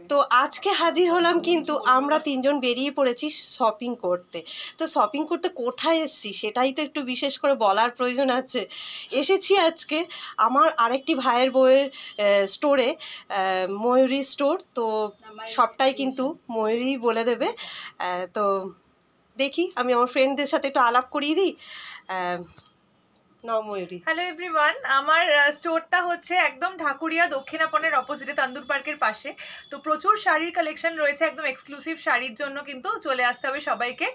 তো আজকে হাজির হলাম, কিন্তু আমরা তিনজন বেরিয়ে পড়েছি শপিং করতে। তো শপিং করতে কোথায় এসেছি সেটাই তো একটু বিশেষ করে বলার প্রয়োজন আছে। এসেছি আজকে আমার আরেকটি ভাইয়ের বউয়ের স্টোরে, ময়ূরী স্টোর। তো সবটাই কিন্তু ময়ূরী বলে দেবে। তো দেখি, আমি আমার ফ্রেন্ডদের সাথে একটু আলাপ করিয়ে দিই। হ্যালো এভরিওয়ান, আমার স্টোরটা হচ্ছে একদম ঢাকুরিয়া দক্ষিণাপনের অপোজিটে তান্দুর পার্কের পাশে। তো প্রচুর শাড়ির কালেকশন রয়েছে, একদম এক্সক্লুসিভ শাড়ির জন্য কিন্তু চলে আসতে হবে সবাইকে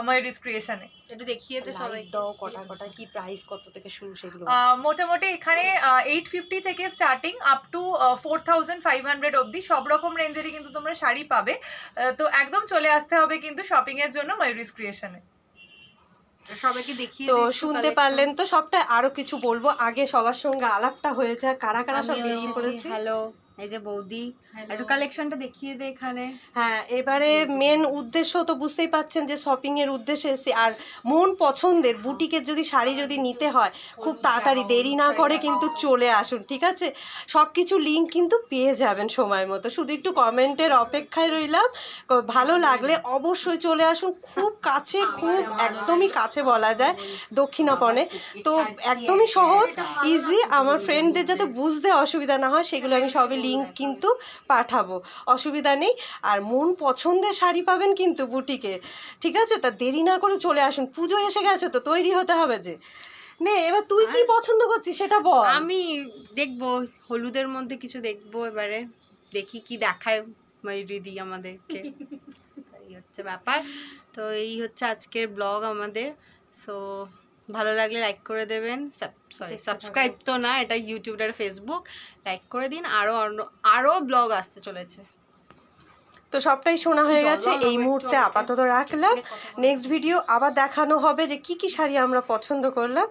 ময়ূরিস ক্রিয়েশনে। একটু দেখিয়ে দে সবাই, দাও কটা কটা কি প্রাইস, কত থেকে শুরু সেগুলো। মোটামুটি এখানে 850 থেকে স্টার্টিং আপ টু 4500 অবধি সব রকম রেঞ্জেরই কিন্তু তোমরা শাড়ি পাবে। তো একদম চলে আসতে হবে কিন্তু শপিং এর জন্য ময়ূরিস ক্রিয়েশনে। সবাইকে দেখিয়ে তো শুনতে পারলেন তো সবটা। আরো কিছু বলবো, আগে সবার সঙ্গে আলাপটা হয়ে যায়, কারা কারা সব বেরিয়ে পড়েছে। হ্যালো, এই যে বৌদি, একটু কালেকশনটা দেখিয়ে দে এখানে। হ্যাঁ, এবারে মেন উদ্দেশ্য তো বুঝতেই পাচ্ছেন যে শপিং এর উদ্দেশ্যে এসেছি। আর মন পছন্দের বুটিকের যদি শাড়ি যদি নিতে হয়, খুব তাড়াতাড়ি দেরি না করে কিন্তু চলে আসুন, ঠিক আছে? সব কিছু লিঙ্ক কিন্তু পেয়ে যাবেন সময় মতো, শুধু একটু কমেন্টের অপেক্ষায় রইলাম। ভালো লাগলে অবশ্যই চলে আসুন। খুব কাছে, খুব একদমই কাছে বলা যায় দক্ষিণাপনে। তো একদমই সহজ, ইজি। আমার ফ্রেন্ডদের যাতে বুঝতে অসুবিধা না হয় সেগুলো আমি সবই লিঙ্ক কিন্তু পাঠাবো, অসুবিধা নেই। আর মন পছন্দের শাড়ি পাবেন কিন্তু বুটিকে, ঠিক আছে? তা দেরি না করে চলে আসুন, পুজো এসে গেছে তো তৈরি হতে হবে যে। নে, এবার তুই কি পছন্দ করছিস সেটা বল। আমি দেখবো হলুদের মধ্যে কিছু দেখবো, এবারে দেখি কি দেখায় ময়ূরিদি আমাদেরকে। এই হচ্ছে ব্যাপার। তো এই হচ্ছে আজকের ব্লগ আমাদের। সো ভালো লাগলে লাইক করে দেবেন, সরি সাবস্ক্রাইব তো না, এটা ইউটিউব আর ফেসবুক, লাইক করে দিন। আরও ব্লগ আসতে চলেছে। তো সবটাই শোনা হয়ে গেছে, এই মুহূর্তে আপাতত রাখলাম। নেক্সট ভিডিও আবার দেখানো হবে যে কি কি শাড়ি আমরা পছন্দ করলাম।